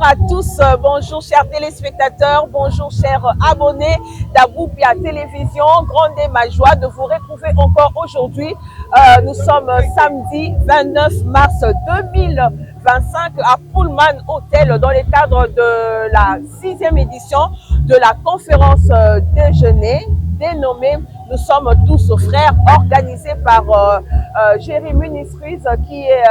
Bonjour à tous, bonjour chers téléspectateurs, bonjour chers abonnés d'Aboupia Télévision. Grande est ma joie de vous retrouver encore aujourd'hui. Nous sommes samedi 29 mars 2025 à Pullman Hotel dans le cadre de la 6e édition de la conférence déjeuner dénommée Nous sommes tous frères, organisée par Jerry Ministries qui est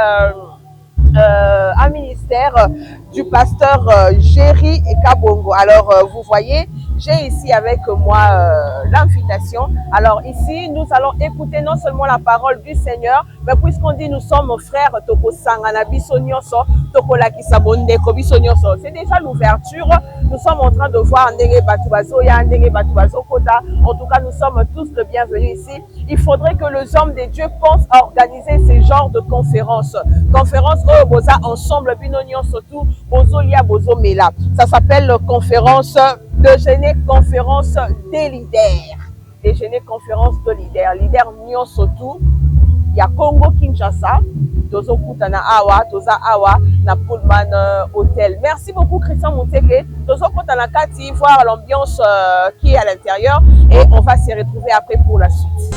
un ministère du pasteur Jerry Kabongo. Alors, vous voyez, j'ai ici avec moi l'invitation. Alors ici, nous allons écouter non seulement la parole du Seigneur, mais puisqu'on dit nous sommes frères, c'est déjà l'ouverture. Nous sommes en train de voir Ndenge Batubazoya, Ndenge Batubazokota. En tout cas, nous sommes tous les bienvenus ici. Il faudrait que les hommes de Dieu pensent à organiser ce genre de conférences. Conférences Boza ensemble, Binonion surtout, Bozolia, Bozomela. Ça s'appelle conférence déjeuner, conférence des leaders. Déjeuner, conférence de leaders. Leader Nyon surtout, il y a Congo Kinshasa, Tozo Kutana Awa, Toza Awa, na Pullman Hotel. Merci beaucoup Christian Mouteke. Tozo Kutana Kati, voir l'ambiance qui est à l'intérieur et on va se retrouver après pour la suite.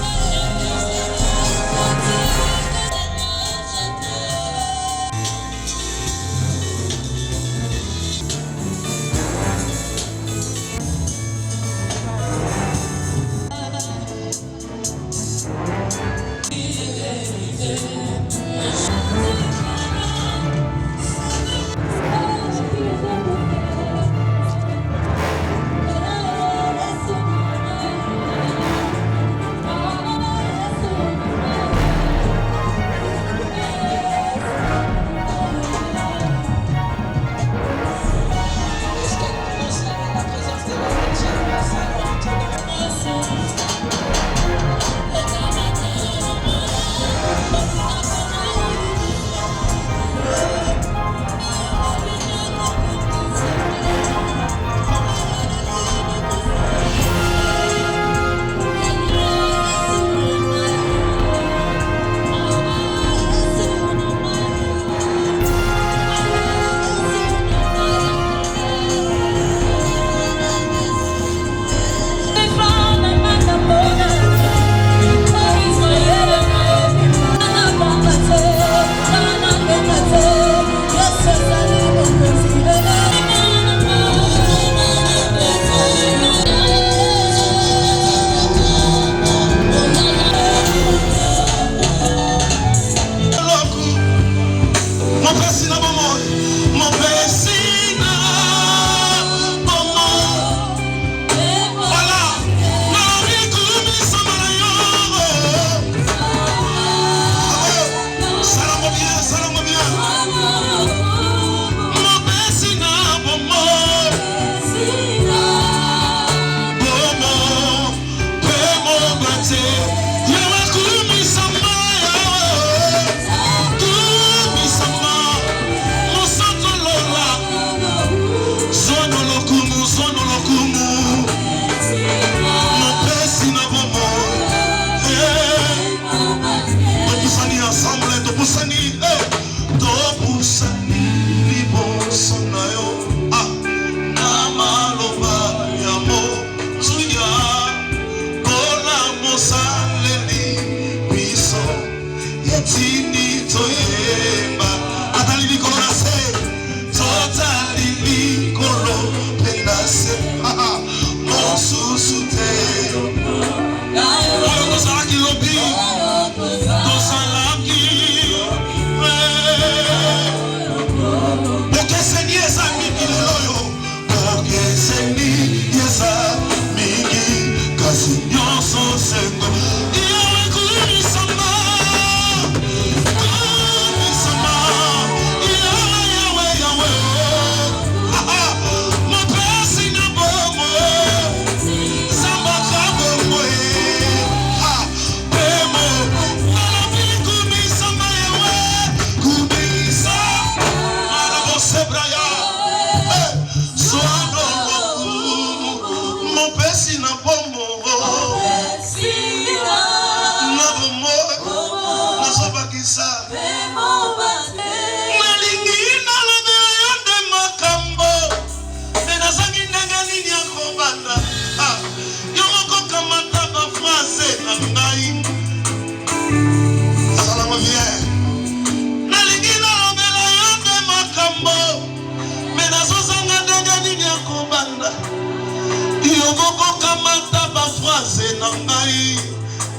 glacé nangai,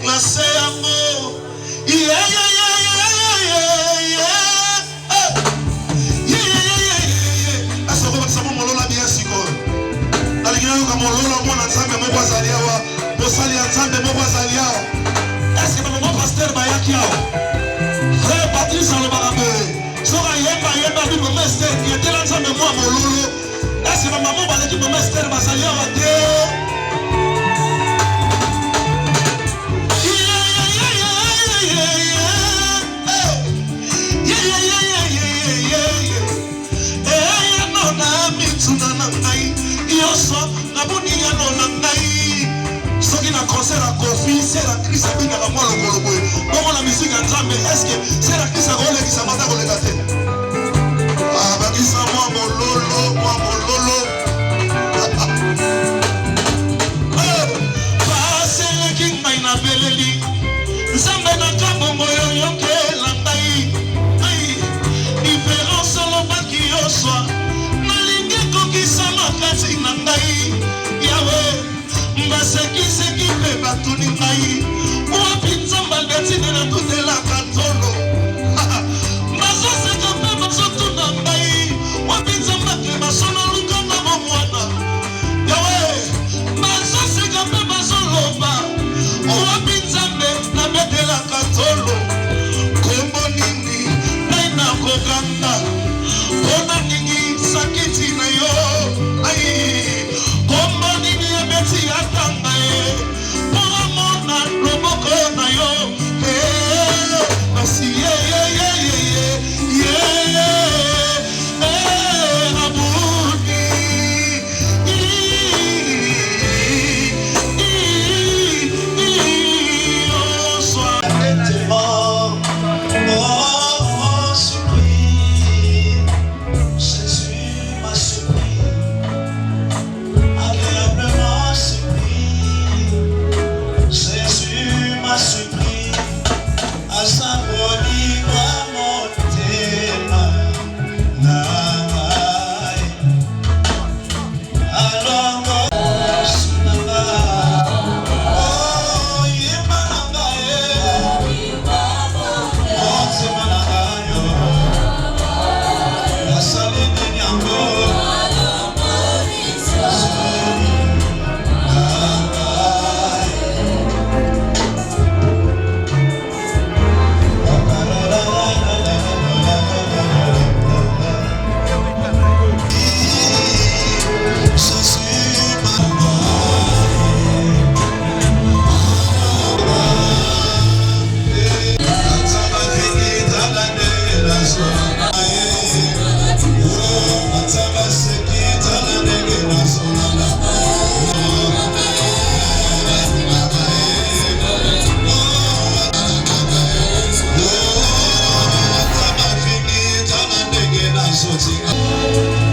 glacé yango. Yeah, yeah, yeah, yeah, yeah, yeah. Yeah, yeah, yeah, yeah. Asa ko bakisa mo molola bien siko. Nalinga yo ka molola mo na nzambe mo bazali awa. Mosali ya nzambe mo bazali awa. Est-ce que mon pasteur bayaki awa? Frère Patrice Alobarabe. Soka yemba yemba bi mo mester, yetela nzambe mo mololo. Est-ce que maman balaki mo mester bazali awa te? Soki na concert à Kofi, c'est la crise à Bina Kamwa Lokolobo. Comment la musique en Nzambe, est-ce que c'est la crise à Role qui s'amata pour les gâter? Ah, bah, qui ça, moi, mon lolo, moi, mon lolo. Passe le king, ma ina beleli. Nzambe na kambo moyo yoke landai. Différence solo baki yoswa. Nalinge kokisa makati na ngai. Yahweh. Mbaseki pe batuni ngai wapi nzamba gatine na tutela katolo mbasoseka pe basotuna ngai wapi nzamba ke basono lukanga momwana yawe mbasoseka pe basoloba wapi nzambe na betela katolo kombo nini nai na kokanga kona nini sakiti na yo ai kombo nini ebeti atanga e pour mona loboko na yo asi ye ye ye ye ye abudi o soir tellement oh surpris Jésus m'a surpris agréablement surpris Jésus m'a surpris à sa folie à mon thème alors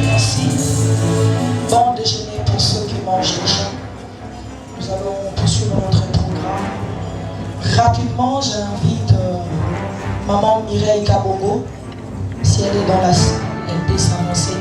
Merci. Bon déjeuner pour ceux qui mangent déjà. Nous allons poursuivre notre programme. Rapidement, j'invite Maman Mireille Kabogo. Si elle est dans la salle, elle peut s'annoncer.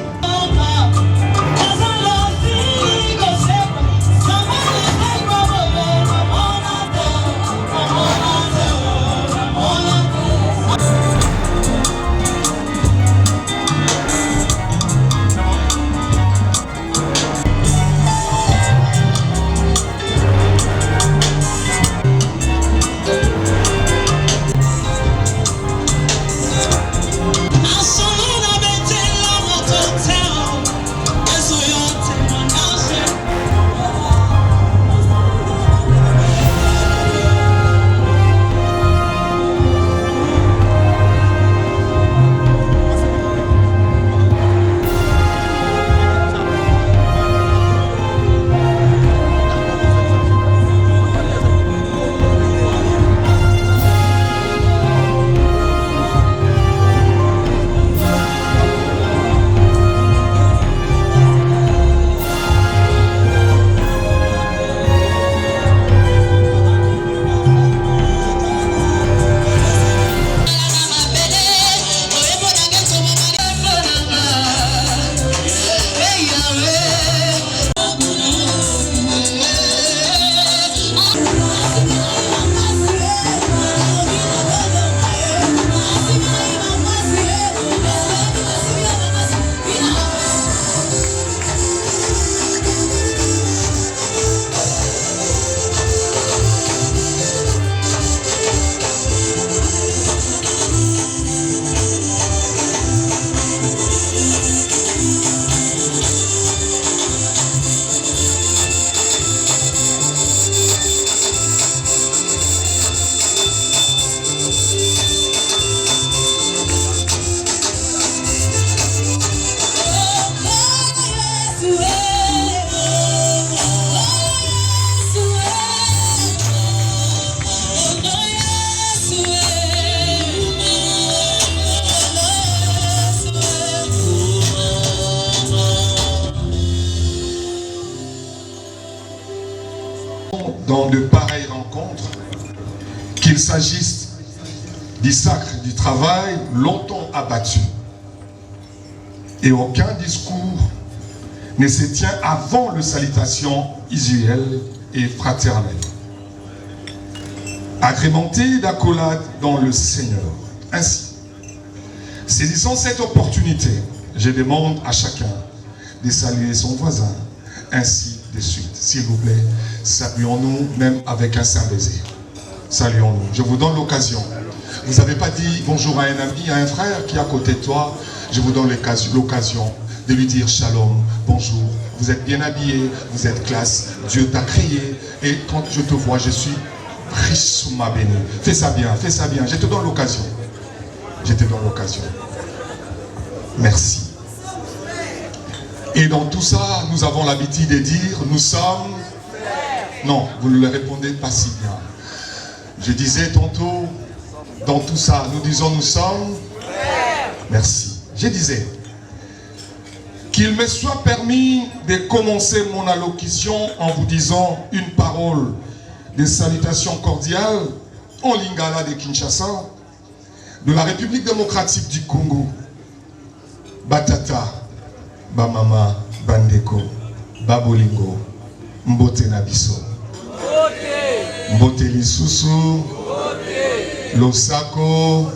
Asolina betela moto rencontre, qu'il s'agisse du sacre du travail longtemps abattu. Et aucun discours ne se tient avant le salutation usuelle et fraternelle, agrémentée d'accolades dans le Seigneur. Ainsi, saisissant cette opportunité, je demande à chacun de saluer son voisin, ainsi de suite. S'il vous plaît, saluons-nous même avec un saint baiser. Saluons-nous. Je vous donne l'occasion. Vous n'avez pas dit bonjour à un ami, à un frère qui est à côté de toi. Je vous donne l'occasion de lui dire shalom, bonjour. Vous êtes bien habillé, vous êtes classe. Dieu t'a créé. Et quand je te vois, je suis richement béni. Fais ça bien, fais ça bien. Je te donne l'occasion. Je te donne l'occasion. Merci. Et dans tout ça, nous avons l'habitude de dire, nous sommes... Non, vous ne le répondez pas si bien. Je disais tantôt, dans tout ça, nous disons nous sommes... Merci. Je disais, qu'il me soit permis de commencer mon allocution en vous disant une parole de salutation cordiale en lingala de Kinshasa, de la République démocratique du Congo. Batata, Bamama, Bandeko, Babolingo, Mbote Nabiso, Mbote Lisusu, Losako,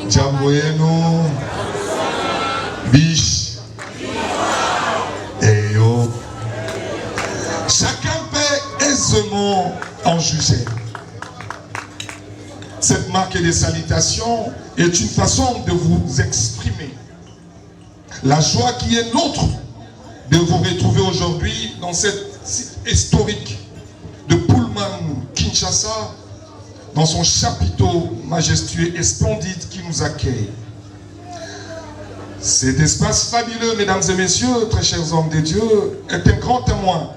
Jamboeno, Biche, et yo. Chacun peut aisément en juger. Cette marque de salutation est une façon de vous exprimer la joie qui est nôtre de vous retrouver aujourd'hui dans cette site historique de Pullman, Kinshasa, dans son chapiteau majestueux et splendide qui nous accueille. Cet espace fabuleux, mesdames et messieurs, très chers hommes de Dieu, est un grand témoin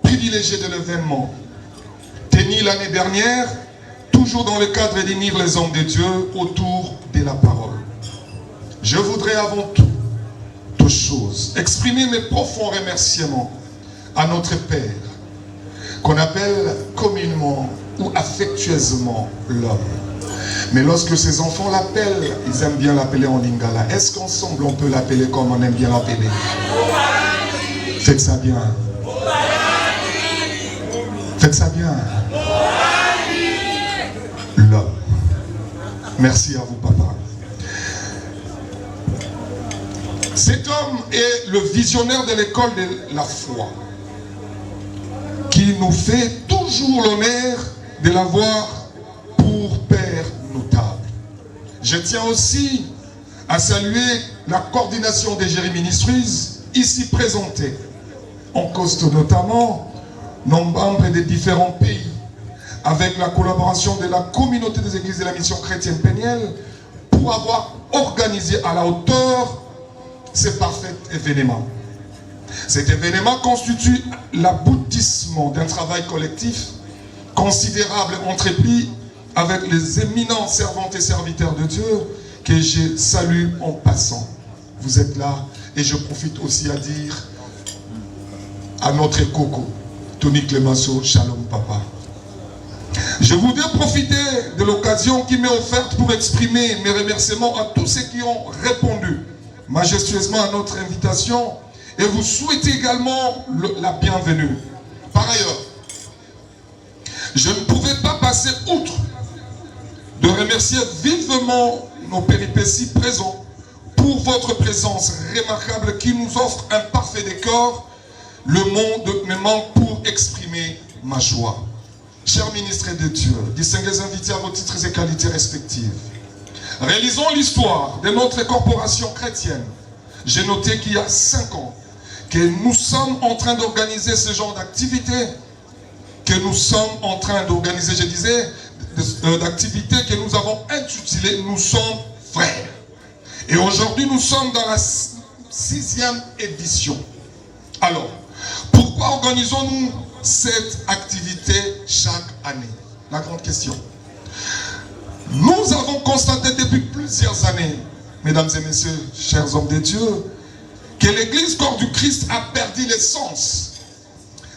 privilégié de l'événement tenu l'année dernière, toujours dans le cadre d'unir les hommes de Dieu autour de la parole. Je voudrais avant toute chose exprimer mes profonds remerciements à notre Père, qu'on appelle communément ou affectueusement l'homme. Mais lorsque ses enfants l'appellent, ils aiment bien l'appeler en lingala. Est-ce qu'ensemble on peut l'appeler comme on aime bien l'appeler? Faites ça bien. Faites ça bien. L'homme. Merci à vous, papa. Cet homme est le visionnaire de l'école de la foi, qui nous fait toujours l'honneur de l'avoir pour père notable. Je tiens aussi à saluer la coordination des Jerry Ministries, ici présentée, en cause notamment nos membres des différents pays, avec la collaboration de la communauté des églises de la mission chrétienne Péniel, pour avoir organisé à la hauteur ce parfait événement. Cet événement constitue l'aboutissement d'un travail collectif considérable entrepris avec les éminents servantes et serviteurs de Dieu que je salue en passant. Vous êtes là et je profite aussi à dire à notre coco, Tony Clemenceau, shalom papa. Je voudrais profiter de l'occasion qui m'est offerte pour exprimer mes remerciements à tous ceux qui ont répondu majestueusement à notre invitation et vous souhaiter également la bienvenue. Par ailleurs, je ne pouvais pas passer outre de remercier vivement nos péripéties présents pour votre présence remarquable qui nous offre un parfait décor. Le monde me manque pour exprimer ma joie. Chers ministres de Dieu, distingués invités à vos titres et qualités respectives, réalisons l'histoire de notre corporation chrétienne. J'ai noté qu'il y a 5 ans que nous sommes en train d'organiser ce genre d'activité, que nous sommes en train d'organiser, je disais, d'activités que nous avons intitulées « Nous sommes frères ». Et aujourd'hui, nous sommes dans la 6e édition. Alors, pourquoi organisons-nous cette activité chaque année? La grande question. Nous avons constaté depuis plusieurs années, mesdames et messieurs, chers hommes de Dieu, que l'Église corps du Christ a perdu l'essence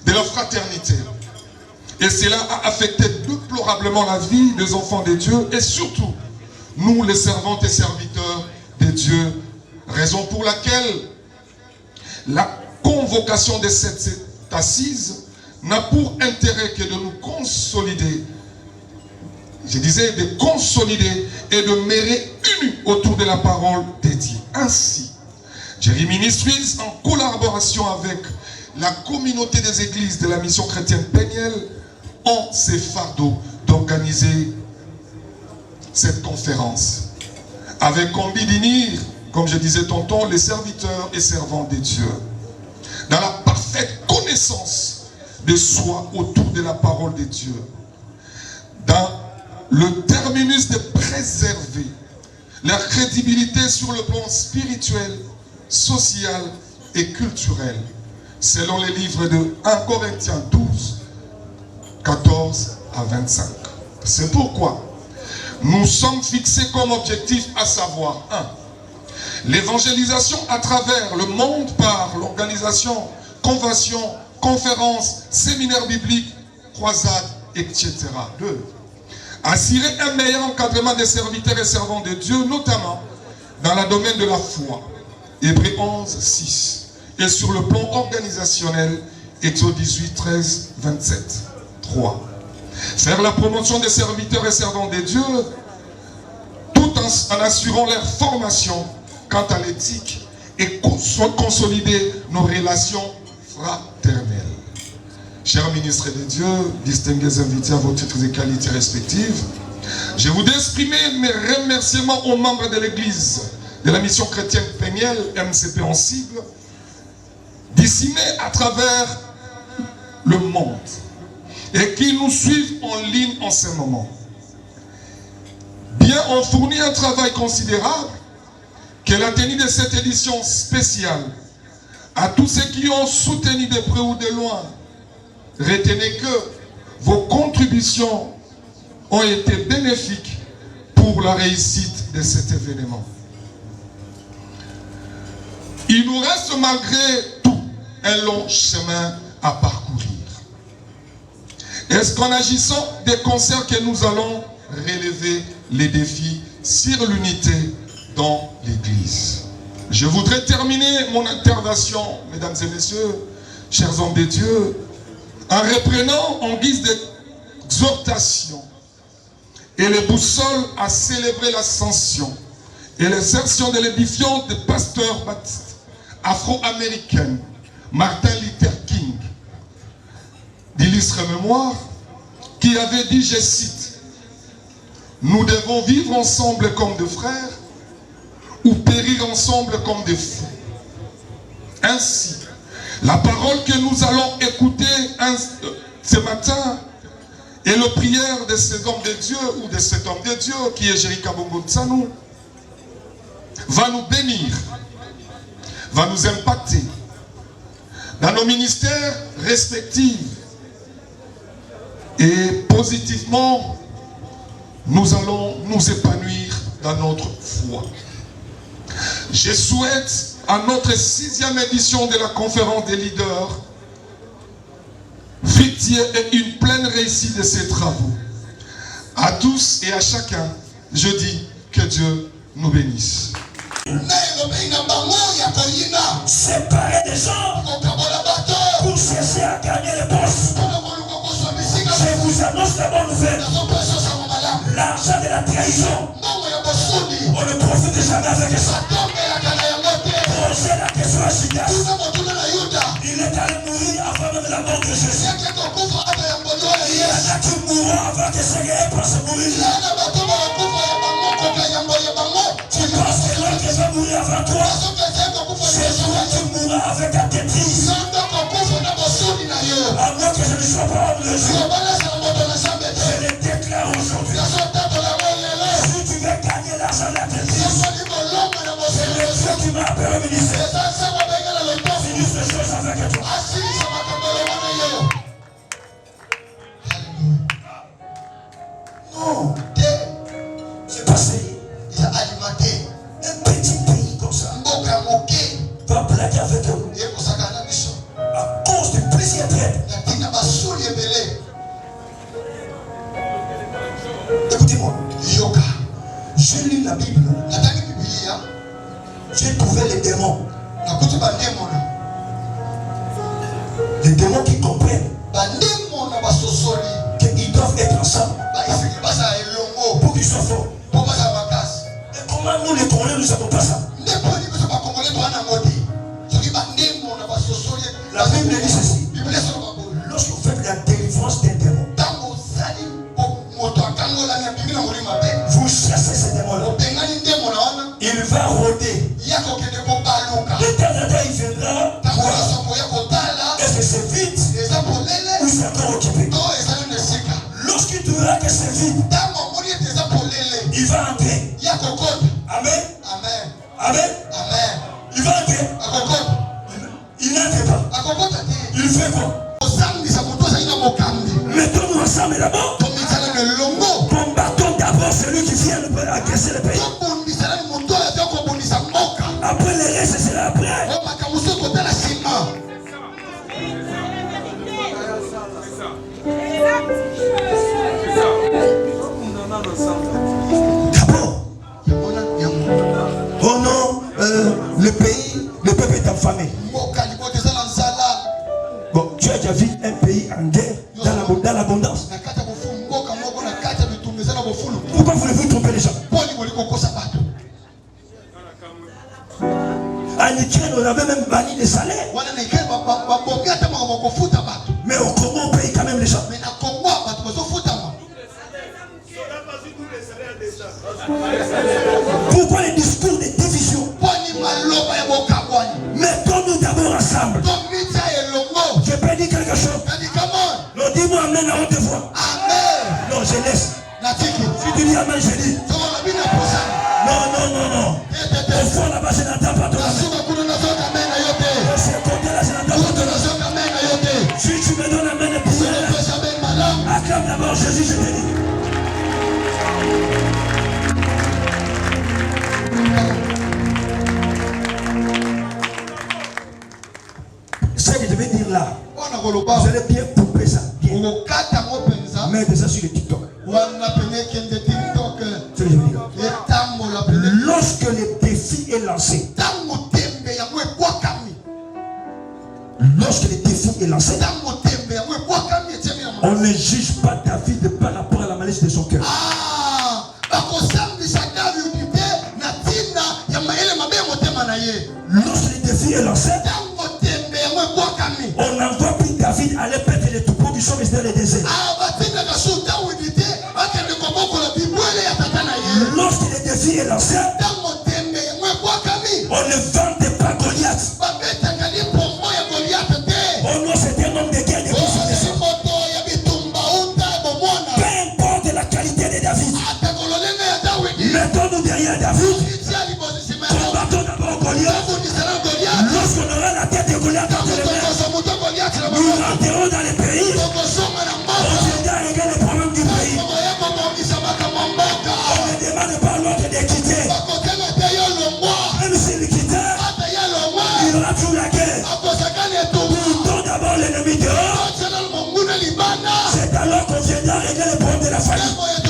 de la fraternité Et cela a affecté déplorablement la vie des enfants de Dieu et surtout, nous les servantes et serviteurs de Dieu. Raison pour laquelle la convocation de cette assise n'a pour intérêt que de nous consolider. Je disais de consolider et de mêler unis autour de la parole de Dieu. Ainsi, Jerry Ministries, en collaboration avec la communauté des églises de la mission chrétienne Peniel, ont ces fardeaux d'organiser cette conférence. Avec combi d'unir, comme je disais tantôt, les serviteurs et servants de Dieu, dans la parfaite connaissance de soi autour de la parole de Dieu, dans le terminus de préserver leur crédibilité sur le plan spirituel, social et culturel, selon les livres de 1 Corinthiens 12, 14 à 25. C'est pourquoi nous sommes fixés comme objectif à savoir 1. L'évangélisation à travers le monde par l'organisation, conventions, conférences, séminaires bibliques, croisades, etc. 2. Assurer un meilleur encadrement des serviteurs et servants de Dieu, notamment dans le domaine de la foi. Hébreux 11, 6. Et sur le plan organisationnel, Exode 18, 13, 27. 3. Faire la promotion des serviteurs et servants de Dieu, tout en assurant leur formation quant à l'éthique et consolider nos relations fraternelles. Chers ministres de Dieu, distingués invités à vos titres et qualités respectives, je voudrais exprimer mes remerciements aux membres de l'Église de la mission chrétienne Peniel, MCP en sigle, disséminés à travers le monde et qui nous suivent en ligne en ce moment. Bien, on fournit un travail considérable que la tenue de cette édition spéciale. À tous ceux qui ont soutenu de près ou de loin, retenez que vos contributions ont été bénéfiques pour la réussite de cet événement. Il nous reste malgré tout un long chemin à parcourir. Est-ce qu'en agissant des concerts que nous allons relever les défis sur l'unité dans l'Église? Je voudrais terminer mon intervention, mesdames et messieurs, chers hommes de Dieu, en reprenant en guise d'exhortation et les boussoles à célébrer l'ascension et l'insertion de l'édifiant de pasteur baptiste afro-américain Martin Luther King, d'illustre mémoire, qui avait dit, je cite, « Nous devons vivre ensemble comme des frères ou périr ensemble comme des fous. » Ainsi, la parole que nous allons écouter ce matin est la prière de cet homme de Dieu ou de cet homme de Dieu qui est Jerry Kabongo Tsanou, va nous bénir, va nous impacter dans nos ministères respectifs et positivement nous allons nous épanouir dans notre foi. Je souhaite à notre 6e édition de la conférence des leaders fructueuse et une pleine réussite de ces travaux. À tous et à chacun, je dis que Dieu nous bénisse. Séparer des gens pour chercher à gagner les postes. Je vous annonce la bonne nouvelle. L'argent de la trahison, on ne profite jamais avec ça. Posez la question à Judas. Il est allé mourir avant même la mort de Jésus. Il y en a qui mourront avant que Seigneur puisse mourir. Tu penses que l'autre va mourir avant toi? C'est toi qui mourras avec ta tétrise. À moins que je ne sois pas homme le jour. Je le déclare aujourd'hui. Si tu veux gagner l'argent de la tétrise, c'est le Dieu qui m'a appelé ministère. Finisse les choses avec toi. Non, c'est passé. Il a alimenté un petit pays comme ça. Va blaguer avec eux. À cause de plusieurs traites. Écoutez-moi. Yoga. J'ai lu la Bible. J'ai trouvé les démons. Les démons qui comprennent qu'ils doivent être ensemble pour qu'ils soient forts. Et comment nous les Congolais nous ne savons pas ça? La Bible dit ceci. Lorsque vous faites la délivrance d'un démon, vous chassez ces démons-là. Il va rôder. De temps en temps, il viendra voir. Est-ce que c'est vide ou c'est encore occupé? Lorsqu'il trouvera que c'est vide, il va entrer. Amen. Amen. Il va entrer. Il n'entre pas. Il fait quoi? Mettons-nous ensemble d'abord. Combattons d'abord celui qui vient agresser le pays. Après le reste, c'est après. D'abord, oh non, le pays, le peuple est affamé. Bon, tu as déjà vu un pays en guerre dans l'abondance. Pourquoi voulez-vous tromper les gens? En Ukraine, on avait même banni les salaires. Mais au Congo, on paye quand même les gens. Pourquoi les discours de division? Mettons-nous d'abord ensemble. Je peux dire quelque chose. Non, dis-moi amen à haute voix. Non, je laisse. Si tu dis amen, je dis. Non. Au fond là-bas, je n'entends pas ton amen. De ce côté-là, je n'entends pas ton amen. Si tu me donnes amen et prière, acclame d'abord Jésus, je te dis. Ce que je vais dire là, vous allez bien couper ça. Bien. Mettez ça sur le TikTok. C'est ce que je veux dire. Lorsque le défi est lancé, on ne juge pas David par rapport à la malice de son cœur. Lorsque le défi est lancé, on n'envoie plus David aller perdre les troupeaux qui sont restés dans le désert. Lorsque le défi est lancé, on ne vante pas Goliath. Oh non, c'est un homme de guerre de puissance. Peu importe la qualité de David, mettons-nous derrière David. Combattons d'abord Goliath. Lorsqu'on aura la tête de Goliath dans les mains, nous rentrerons dans le pays. On viendra régler les problèmes du pays. On ne demande pas à l'autre de quitter. Même s'il quittait, il y aura toujours la guerre. Bouton d'abord l'ennemi dehors. C'est alors qu'on viendra régler les problèmes de la famille. Tu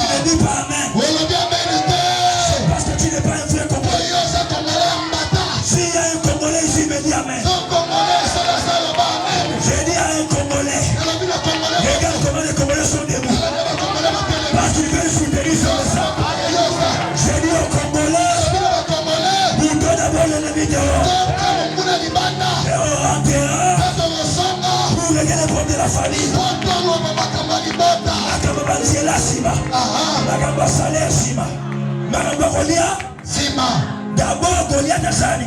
ne dis pas amen. C'est parce que tu n'es pas un vrai Congolais. S'il y a un Congolais ici, il me dit amen. J'ai dit à un Congolais, regarde comment les Congolais sont debout. Parce qu'ils veulent soutenir sur ça. J'ai dit aux Congolais, bouton d'abord l'ennemi dehors. Et on rentrera pour régler les problèmes de la famille. Makamba Nziela Sima. Makamba Salaire Sima. Makamba Goliath Sima. D'abord Goliath Azani.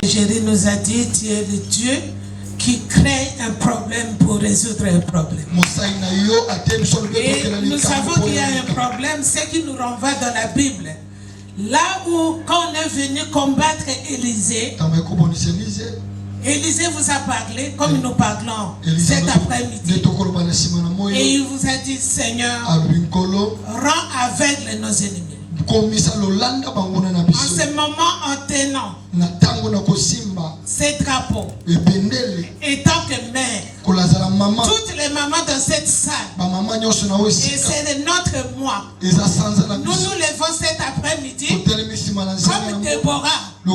Jérémie nous a dit, tu es le Dieu qui crée un problème pour résoudre un problème. Et nous savons qu'il y a un problème, c'est qui nous renvoie dans la Bible. Là où, quand on est venu combattre Élisée, Élisée vous a parlé comme nous parlons cet après-midi. Et il vous a dit, Seigneur, rends aveugle nos ennemis. En ce moment, en tenant ces drapeaux. Et tant que mère, toutes les mamans dans cette salle, et c'est de notre moi, nous nous levons cet après-midi comme Déborah. Et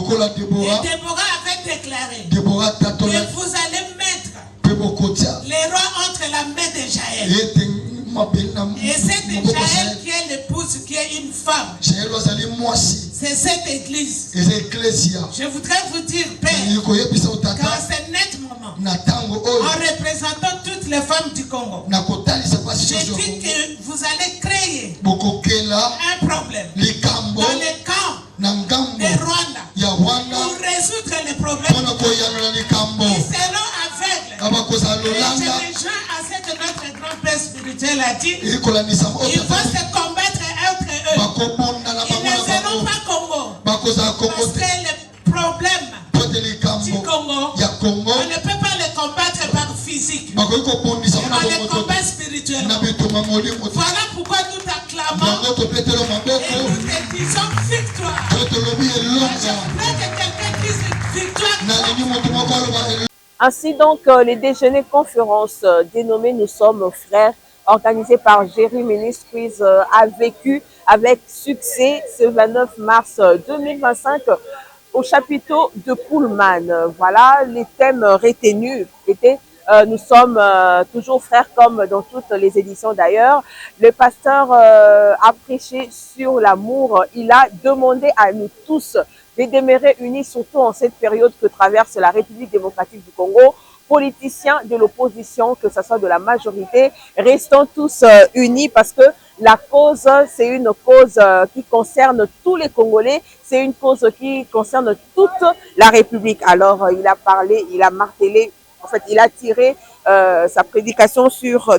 Déborah avait déclaré que vous allez mettre les rois entre la main de Jaël. Et c'est Jaël qui est l'épouse, qui est une femme. C'est cette église. Je voudrais vous dire, Père, qu'en ce net moment, en représentant toutes les femmes du Congo, je dis que vous allez créer un problème dans les camps de Rwanda pour résoudre les problèmes. Ils seront aveugles. Et je rejoins à ce que notre grand-père spirituel a dit. Ils vont se combattre entre eux. Ils ne seront pas Congo. Parce que les problèmes du Congo, on ne peut pas les combattre par physique. On les combat spirituellement. Voilà pourquoi nous t'acclamons et nous te disons victoire. J'aimerais que quelqu'un dise victoire. Ainsi donc, les déjeuners conférences dénommés Nous sommes frères, organisés par Jerry Ministries, a vécu avec succès ce 29 mars 2025 au chapiteau de Pullman. Voilà, les thèmes retenus étaient nous sommes toujours frères comme dans toutes les éditions d'ailleurs. Le pasteur a prêché sur l'amour. Il a demandé à nous tous de demeurer unis, surtout en cette période que traverse la République démocratique du Congo. Politiciens de l'opposition, que ce soit de la majorité, restons tous unis parce que la cause, c'est une cause qui concerne tous les Congolais, c'est une cause qui concerne toute la République. Alors, il a parlé, il a martelé, en fait, il a tiré sa prédication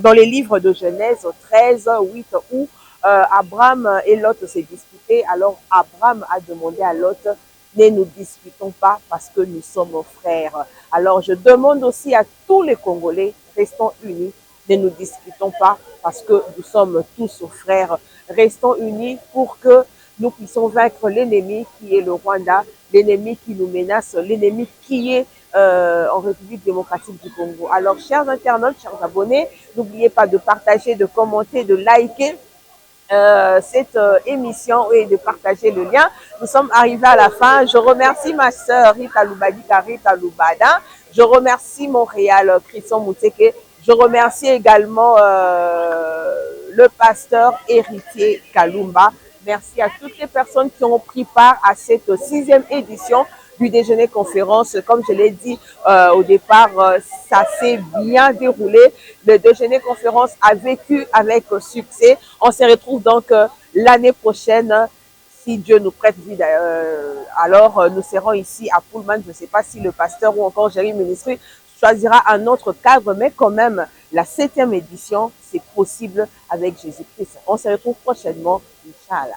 dans les livres de Genèse 13, 8, où Abraham et Lot s'est disputé. Alors, Abraham a demandé à Lot, ne nous disputons pas parce que nous sommes frères. Alors, je demande aussi à tous les Congolais, restons unis, ne nous disputons pas parce que nous sommes tous frères. Restons unis pour que nous puissions vaincre l'ennemi qui est le Rwanda, l'ennemi qui nous menace, l'ennemi qui est en République démocratique du Congo. Alors, chers internautes, chers abonnés, n'oubliez pas de partager, de commenter, de liker cette émission et de partager le lien. Nous sommes arrivés à la fin. Je remercie ma sœur Rita Lubadika, Rita Lubada. Je remercie Montréal, Christian Mouteke. Je remercie également le pasteur héritier Kalumba. Merci à toutes les personnes qui ont pris part à cette 6e édition du déjeuner conférence. Comme je l'ai dit au départ, ça s'est bien déroulé. Le déjeuner conférence a vécu avec succès. On se retrouve donc l'année prochaine, si Dieu nous prête vie. Alors, nous serons ici à Pullman. Je ne sais pas si le pasteur ou encore Jerry Ministry choisira un autre cadre, mais quand même, la 7e édition, c'est possible avec Jésus-Christ. On se retrouve prochainement, Inch'Allah.